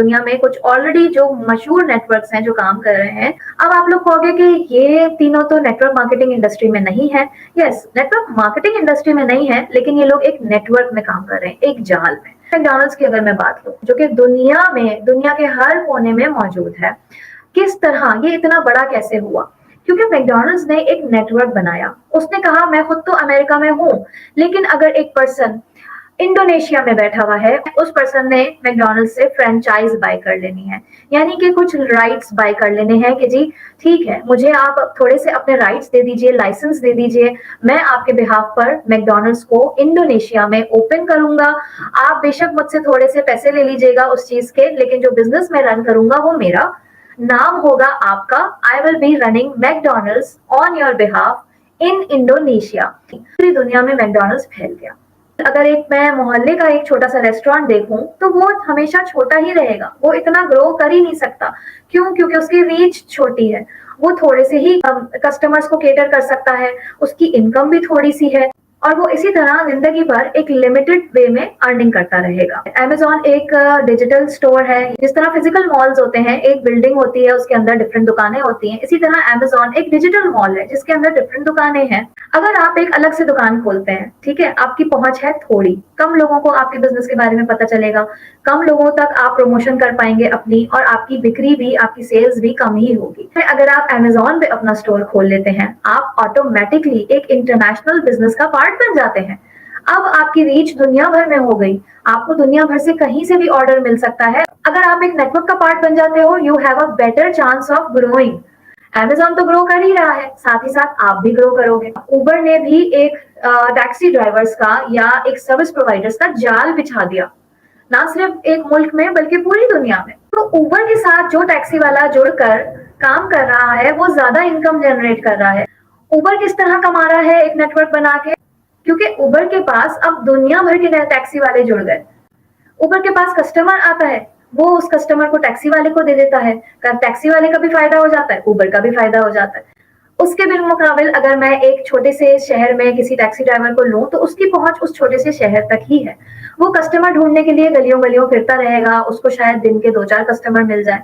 दुनिया में कुछ ऑलरेडी जो मशहूर नेटवर्क्स हैं जो काम कर रहे हैं। अब आप लोग कहोगे कि ये तीनों तो नेटवर्क मार्केटिंग इंडस्ट्री में नहीं है। यस, नेटवर्क मार्केटिंग इंडस्ट्री में नहीं है, लेकिन ये लोग एक नेटवर्क में काम कर रहे हैं, एक जाल में। मैकडॉनल्ड्स की अगर मैं बात करूं, जो कि दुनिया के हर कोने में मौजूद है, किस तरह ये इतना बड़ा कैसे हुआ? क्योंकि मैकडॉनल्ड्स ने एक नेटवर्क बनाया। उसने कहा मैं खुद तो अमेरिका में हूं, लेकिन अगर एक पर्सन इंडोनेशिया में बैठा हुआ है, उस पर्सन ने मैकडॉनल्ड्स से फ्रेंचाइज बाय कर लेनी है, यानी कि कुछ राइट्स बाय कर लेने हैं कि जी ठीक है, मुझे आप थोड़े से अपने राइट्स दे दीजिए, लाइसेंस दे दीजिए, मैं आपके बिहाफ पर मैकडॉनल्ड्स को इंडोनेशिया में ओपन करूंगा। आप बेशक मुझसे थोड़े से पैसे ले लीजिएगा उस चीज के, लेकिन जो बिजनेस मैं रन करूंगा वो मेरा, नाम होगा आपका, I will be running McDonald's on your behalf in Indonesia. पूरी दुनिया में मैकडॉनल्ड्स फैल गया। अगर मैं मोहल्ले का एक छोटा सा रेस्टोरेंट देखूं, तो वो हमेशा छोटा ही रहेगा, वो इतना ग्रो कर ही नहीं सकता। क्यों? क्योंकि उसकी रीच छोटी है, वो थोड़े से ही कस्टमर्स को केटर कर सकता है, उसकी इनकम भी थोड़ी सी है, और वो इसी तरह जिंदगी भर एक लिमिटेड वे में अर्निंग करता रहेगा। Amazon एक डिजिटल स्टोर है। जिस तरह फिजिकल मॉल्स होते हैं, एक बिल्डिंग होती है, उसके अंदर डिफरेंट दुकानें होती हैं, इसी तरह Amazon एक डिजिटल मॉल है जिसके अंदर डिफरेंट दुकानें हैं। अगर आप एक अलग से दुकान खोलते हैं, ठीक है, आपकी पहुंच है थोड़ी, कम लोगों को आपके बिजनेस के बारे में पता चलेगा, कम लोगों तक आप प्रमोशन कर पाएंगे अपनी, और आपकी बिक्री भी, आपकी सेल्स भी कम ही होगी। अगर आप Amazon पे अपना स्टोर खोल लेते हैं, आप ऑटोमेटिकली एक इंटरनेशनल बिजनेस का पार्ट बन जाते हैं। अब आपकी रीच दुनिया भर में हो गई, आपको दुनिया भर से कहीं से भी ऑर्डर मिल सकता है। अगर आप एक नेटवर्क का पार्ट बन जाते हो, you have a better chance of growing. Amazon तो ग्रो कर ही रहा है, साथ ही साथ आप भी ग्रो करोगे। उबर ने भी एक टैक्सी ड्राइवर्स का या एक सर्विस प्रोवाइडर्स का जाल बिछा दिया, ना सिर्फ एक मुल्क में बल्कि पूरी दुनिया में। तो उबर के साथ जो टैक्सी वाला जुड़कर काम कर रहा है, वो ज्यादा इनकम जनरेट कर रहा है। उबर किस तरह कमा रहा है एक नेटवर्क बना के? क्योंकि उबर के पास अब दुनिया भर के टैक्सी वाले जुड़ गए। उबर के पास कस्टमर आता है, वो उस कस्टमर को टैक्सी वाले को दे देता है, टैक्सी वाले का भी फायदा हो जाता है, उबर का भी फायदा हो जाता है। उसके बिलमुकाबिल अगर मैं एक छोटे से शहर में किसी टैक्सी ड्राइवर को लूं, तो उसकी पहुंच उस छोटे से शहर तक ही है। वो कस्टमर ढूंढने के लिए गलियों गलियों फिरता रहेगा, उसको शायद दिन के 2-4 कस्टमर मिल जाए,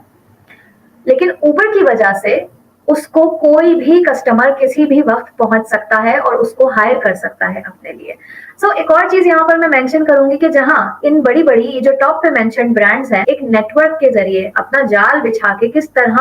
लेकिन उबर की वजह से उसको कोई भी कस्टमर किसी भी वक्त पहुंच सकता है और उसको हायर कर सकता है अपने लिए। सो एक और चीज यहाँ पर मैं मेंशन करूंगी कि जहां इन बड़ी बड़ी जो टॉप पे मेंशन ब्रांड्स हैं, एक नेटवर्क के जरिए अपना जाल बिछा के किस तरह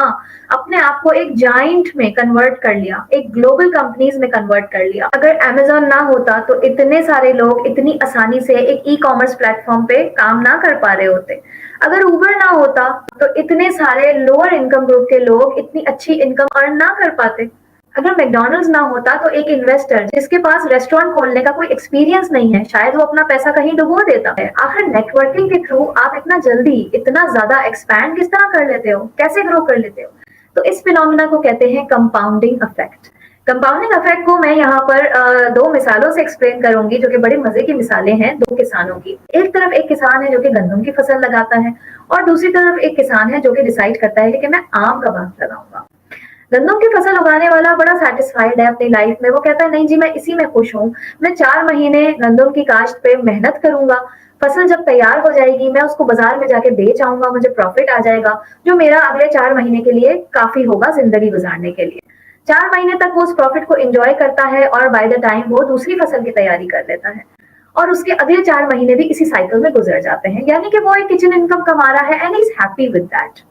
अपने आप को एक जाइंट में कन्वर्ट कर लिया, एक ग्लोबल कंपनीज में कन्वर्ट कर लिया। अगर Amazon ना होता तो इतने सारे लोग इतनी आसानी से एक ई कॉमर्स प्लेटफॉर्म पे काम ना कर पा रहे होते। अगर उबर ना होता तो इतने सारे लोअर इनकम ग्रुप के लोग इतनी अच्छी इनकम अर्न ना कर पाते। अगर मैकडॉनल्ड्स ना होता तो एक इन्वेस्टर जिसके पास रेस्टोरेंट खोलने का कोई एक्सपीरियंस नहीं है, शायद वो अपना पैसा कहीं डुबो देता है। आखिर नेटवर्किंग के थ्रू आप इतना जल्दी इतना ज्यादा एक्सपैंड किस तरह कर लेते हो, कैसे ग्रो कर लेते हो? तो इस फिनोमिना को कहते हैं कंपाउंडिंग इफेक्ट। कंपाउंडिंग इफेक्ट को मैं यहाँ पर 2 मिसालों से एक्सप्लेन करूंगी, जो कि बड़ी मजे की मिसालें हैं 2 किसानों की। एक तरफ एक किसान है जो कि गंदम की फसल लगाता है, और दूसरी तरफ एक किसान है जो कि डिसाइड करता है कि मैं आम का बाग लगाऊंगा। गंदम की फसल उगाने वाला बड़ा सेटिस्फाइड है अपनी लाइफ में। वो कहता है नहीं जी, मैं इसी में खुश हूँ, मैं 4 महीने गंदम की काश्त पे मेहनत करूंगा, फसल जब तैयार हो जाएगी मैं उसको बाजार में जाके बेच आऊंगा, मुझे प्रॉफिट आ जाएगा जो मेरा अगले 4 महीने के लिए काफी होगा जिंदगी गुजारने के लिए। 4 महीने तक वो उस प्रॉफिट को एंजॉय करता है, और बाय द टाइम वो दूसरी फसल की तैयारी कर लेता है, और उसके अगले 4 महीने भी इसी साइकिल में गुजर जाते हैं, यानी कि वो एक किचन इनकम कमा रहा है and is happy with that.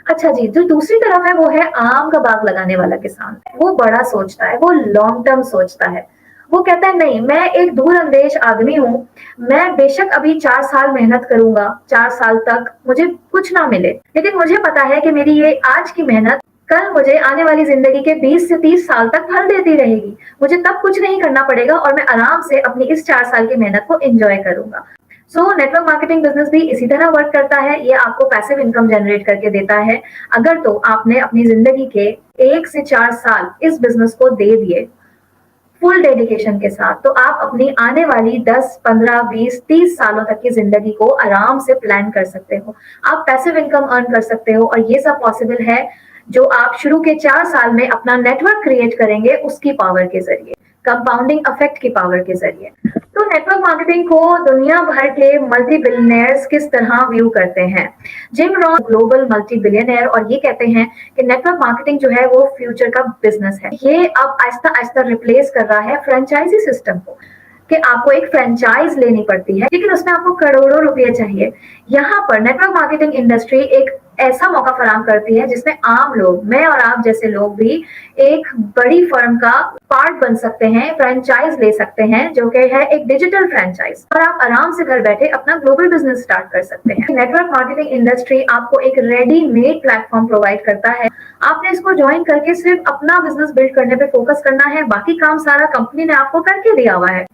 अच्छा जी, जो दूसरी तरफ है वो है आम का बाग लगाने वाला किसान। वो बड़ा सोचता है, वो लॉन्ग टर्म सोचता है। वो कहता है नहीं, मैं एक दूरअंदेश आदमी हूँ, मैं बेशक अभी 4 साल मेहनत करूंगा, 4 साल तक मुझे कुछ ना मिले, लेकिन मुझे पता है कि मेरी ये आज की मेहनत कल मुझे आने वाली जिंदगी के 20 से 30 साल तक फल देती रहेगी। मुझे तब कुछ नहीं करना पड़ेगा और मैं आराम से अपनी इस 4 साल की मेहनत को एंजॉय करूंगा। सो नेटवर्क मार्केटिंग बिजनेस भी इसी तरह वर्क करता है। ये आपको पैसिव इनकम जनरेट करके देता है। अगर तो आपने अपनी जिंदगी के 1 से 4 साल इस बिजनेस को दे दिए फुल डेडिकेशन के साथ, तो आप अपनी आने वाली 10, 15, 20, 30 सालों तक की जिंदगी को आराम से प्लान कर सकते हो। आप पैसिव इनकम अर्न कर सकते हो, और ये सब पॉसिबल है जो आप शुरू के 4 साल में अपना नेटवर्क क्रिएट करेंगे उसकी पावर के जरिए, कंपाउंडिंग इफेक्ट की पावर के जरिए। तो नेटवर्क मार्केटिंग को दुनिया भर के मल्टी बिलियनियर्स किस तरह व्यू करते हैं? Jim Rohn global multi billionaire और ये कहते हैं कि नेटवर्क मार्केटिंग जो है वो फ्यूचर का बिजनेस है। ये अब आहिस्ता आहिस्ता रिप्लेस कर रहा है फ्रेंचाइजी सिस्टम को, कि आपको एक फ्रेंचाइज लेनी पड़ती है लेकिन उसमें आपको करोड़ों रुपए चाहिए। यहाँ पर नेटवर्क मार्केटिंग इंडस्ट्री एक ऐसा मौका फराहम करती है जिसमें आम लोग, मैं और आप जैसे लोग भी एक बड़ी फर्म का पार्ट बन सकते हैं, फ्रेंचाइज ले सकते हैं जो कि है एक डिजिटल फ्रेंचाइज, और आप आराम से घर बैठे अपना ग्लोबल बिजनेस स्टार्ट कर सकते हैं। नेटवर्क मार्केटिंग इंडस्ट्री आपको एक रेडीमेड प्लेटफॉर्म प्रोवाइड करता है। आपने इसको ज्वाइन करके सिर्फ अपना बिजनेस बिल्ड करने पे फोकस करना है, बाकी काम सारा कंपनी ने आपको करके दिया हुआ है।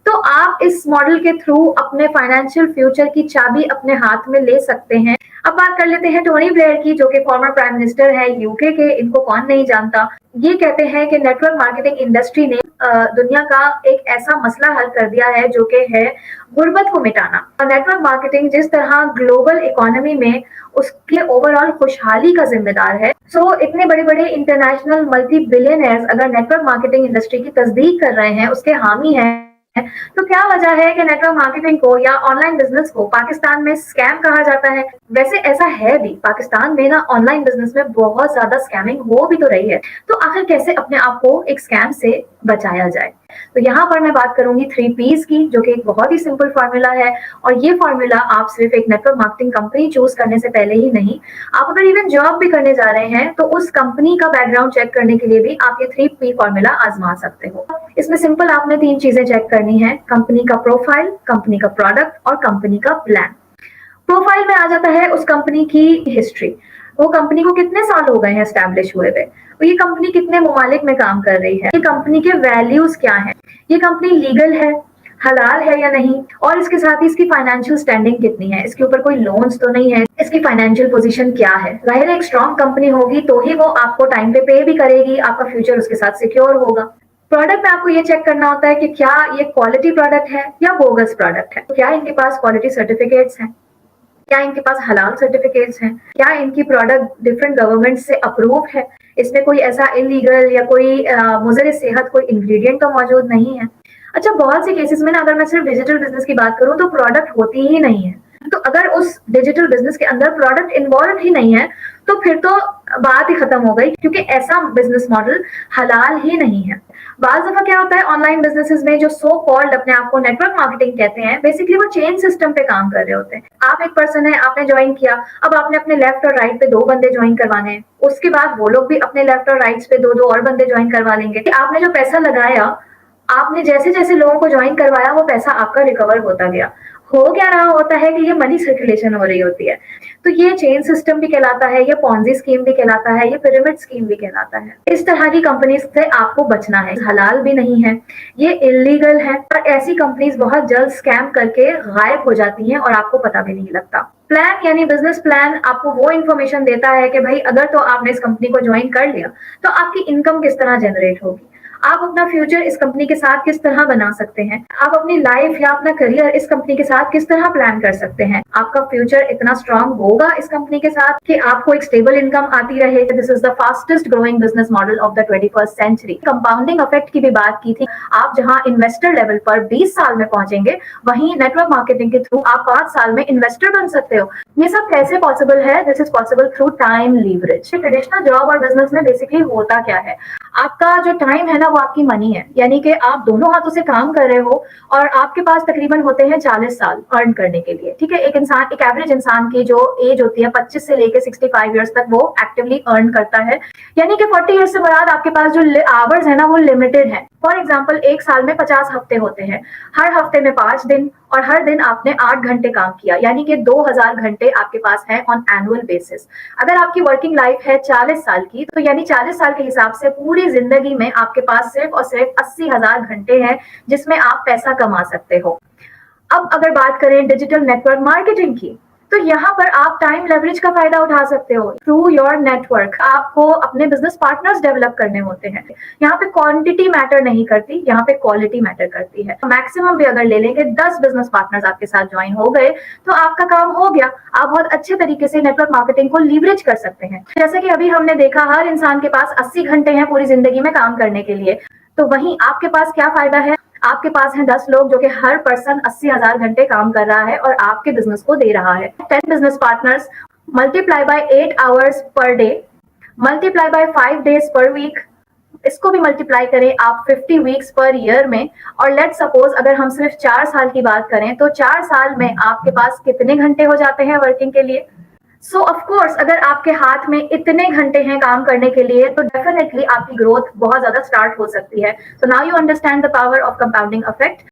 तो आप इस मॉडल के थ्रू अपने फाइनेंशियल फ्यूचर की चाबी अपने हाथ में ले सकते हैं। अब बात कर लेते हैं टोनी ब्लेयर की, जो कि फॉर्मर प्राइम मिनिस्टर है यूके के। इनको कौन नहीं जानता। ये कहते हैं कि नेटवर्क मार्केटिंग इंडस्ट्री ने दुनिया का एक ऐसा मसला हल कर दिया है जो कि है गुर्बत को मिटाना। नेटवर्क मार्केटिंग जिस तरह ग्लोबल इकोनॉमी में उसके ओवरऑल खुशहाली का जिम्मेदार है, सो इतने बड़े बड़े इंटरनेशनल मल्टी बिलियनर्स अगर नेटवर्क मार्केटिंग इंडस्ट्री की तस्दीक कर रहे हैं, उसके हामी हैं, तो क्या वजह है कि नेटवर्क मार्केटिंग को या ऑनलाइन बिजनेस को पाकिस्तान में स्कैम कहा जाता है? वैसे ऐसा है भी, पाकिस्तान में ना ऑनलाइन बिजनेस में बहुत ज्यादा स्कैमिंग हो भी तो रही है। तो आखिर कैसे अपने आप को एक स्कैम से बचाया जाए? तो यहाँ पर मैं बात करूंगी 3 P's की, जो कि एक बहुत ही सिंपल फार्मूला है। और ये फार्मूला आप सिर्फ एक नेटवर्क मार्केटिंग कंपनी चूज करने से पहले ही नहीं, आप अगर इवन जॉब भी करने जा रहे हैं तो उस कंपनी का बैकग्राउंड चेक करने के लिए भी आप ये 3 P फार्मूला आजमा सकते हो। इसमें सिंपल आपने 3 चीजें चेक करनी है: कंपनी का प्रोफाइल, कंपनी का प्रोडक्ट और कंपनी का प्लान। प्रोफाइल में आ जाता है उस कंपनी की हिस्ट्री, वो कंपनी को कितने साल हो गए हैं एस्टैब्लिश हुए हुए, ये कंपनी कितने ममालिक में काम कर रही है, ये कंपनी के वैल्यूज क्या हैं, ये कंपनी लीगल है, हलाल है या नहीं, और इसके साथ ही इसकी फाइनेंशियल स्टैंडिंग कितनी है, इसके ऊपर कोई लोन्स तो नहीं है, इसकी फाइनेंशियल पोजीशन क्या है। जाहिर है एक स्ट्रॉन्ग कंपनी होगी तो ही वो आपको टाइम पे भी करेगी, आपका फ्यूचर उसके साथ सिक्योर होगा। प्रोडक्ट में आपको ये चेक करना होता है कि क्या ये क्वालिटी प्रोडक्ट है या बोगस प्रोडक्ट है। क्या इनके पास क्वालिटी सर्टिफिकेट्स हैं, क्या इनके पास हलाल सर्टिफिकेट्स हैं, क्या इनकी प्रोडक्ट डिफरेंट गवर्नमेंट से अप्रूव है, इसमें कोई ऐसा इलीगल या कोई मुज़र सेहत कोई इंग्रेडिएंट तो मौजूद नहीं है। अच्छा, बहुत से केसेस में ना अगर मैं सिर्फ डिजिटल बिजनेस की बात करूं तो प्रोडक्ट होती ही नहीं है। तो अगर उस डिजिटल बिजनेस के अंदर प्रोडक्ट इन्वॉल्व ही नहीं है तो फिर तो बात ही खत्म हो गई, क्योंकि ऐसा बिजनेस मॉडल हलाल ही नहीं है। बाज़ दफा क्या होता है ऑनलाइन बिजनेसेस में, जो सो कॉल्ड अपने आप को नेटवर्क मार्केटिंग कहते हैं, बेसिकली वो चेन सिस्टम पे काम कर रहे होते हैं। आप एक पर्सन है, आपने ज्वाइन किया, अब आपने अपने लेफ्ट और राइट पे 2 बंदे ज्वाइन करवाने हैं, उसके बाद वो लोग भी अपने लेफ्ट और राइट पे 2-2 और बंदे ज्वाइन करवा लेंगे। आपने जो पैसा लगाया, आपने जैसे जैसे लोगों को ज्वाइन करवाया वो पैसा आपका रिकवर होता गया। हो क्या रहा होता है कि ये मनी सर्कुलेशन हो रही होती है। तो ये चेन सिस्टम भी कहलाता है, ये पॉन्जी स्कीम भी कहलाता है, ये पिरामिड स्कीम भी कहलाता है। इस तरह की कंपनीज से आपको बचना है। हलाल भी नहीं है, ये इलीगल है, और ऐसी कंपनीज बहुत जल्द स्कैम करके गायब हो जाती हैं और आपको पता भी नहीं लगता। प्लान यानी बिजनेस प्लान आपको वो इन्फॉर्मेशन देता है कि भाई अगर तो आपने इस कंपनी को ज्वाइन कर लिया तो आपकी इनकम किस तरह जनरेट होगी, आप अपना फ्यूचर इस कंपनी के साथ किस तरह बना सकते हैं, आप अपनी लाइफ या अपना करियर इस कंपनी के साथ किस तरह प्लान कर सकते हैं। आपका फ्यूचर इतना स्ट्रांग होगा इस कंपनी के साथ कि आपको एक स्टेबल इनकम आती रहे। This is the fastest growing business model of the 21st century. Compounding effect की भी बात की थी। आप जहां इन्वेस्टर लेवल पर 20 साल में पहुंचेंगे, वहीं नेटवर्क मार्केटिंग के थ्रू आप 5 साल में इन्वेस्टर बन सकते हो। ये सब कैसे पॉसिबल है? This is possible through time leverage. Traditional job और बिजनेस में बेसिकली होता क्या है, आपका जो टाइम है ना वो आपकी मनी है, यानी कि आप दोनों हाथों से काम कर रहे हो और आपके पास तकरीबन होते हैं 40 साल अर्न करने के लिए। ठीक है, एक एवरेज इंसान की जो एज होती है 25 से लेकर 65 ईयर्स तक वो एक्टिवली अर्न करता है, यानी कि 40 ईयर्स से बाद आपके पास जो आवर्स है ना वो लिमिटेड है। फॉर एग्जाम्पल, एक साल में 50 हफ्ते होते हैं, हर हफ्ते में 5 दिन, और हर दिन आपने 8 घंटे काम किया, यानी कि 2000 घंटे आपके पास है ऑन एनुअल बेसिस। अगर आपकी वर्किंग लाइफ है 40 साल की, तो यानी 40 साल के हिसाब से पूरी जिंदगी में आपके पास सिर्फ और सिर्फ 80,000 घंटे हैं जिसमें आप पैसा कमा सकते हो। अब अगर बात करें डिजिटल नेटवर्क मार्केटिंग की, तो यहाँ पर आप टाइम लेवरेज का फायदा उठा सकते हो थ्रू योर नेटवर्क। आपको अपने बिजनेस पार्टनर्स डेवलप करने होते हैं। यहाँ पे क्वांटिटी मैटर नहीं करती, यहाँ पे क्वालिटी मैटर करती है। मैक्सिमम भी अगर ले लेंगे 10 बिजनेस पार्टनर्स आपके साथ ज्वाइन हो गए तो आपका काम हो गया। आप बहुत अच्छे तरीके से नेटवर्क मार्केटिंग को लीवरेज कर सकते हैं। जैसे कि अभी हमने देखा, हर इंसान के पास 80 घंटे हैं पूरी जिंदगी में काम करने के लिए, तो वहीं आपके पास क्या फायदा है? आपके पास हैं 10 लोग जो कि हर पर्सन 80,000 घंटे काम कर रहा है और आपके बिजनेस को दे रहा है। 10 business partners multiply by 8 hours per day, multiply by 5 days per week, इसको भी मल्टीप्लाई करें आप 50 वीक्स पर ईयर में, और लेट सपोज अगर हम सिर्फ 4 साल की बात करें तो 4 साल में आपके पास कितने घंटे हो जाते हैं वर्किंग के लिए। सो ऑफ कोर्स अगर आपके हाथ में इतने घंटे हैं काम करने के लिए तो डेफिनेटली आपकी ग्रोथ बहुत ज्यादा स्टार्ट हो सकती है। So now you understand the power of compounding effect.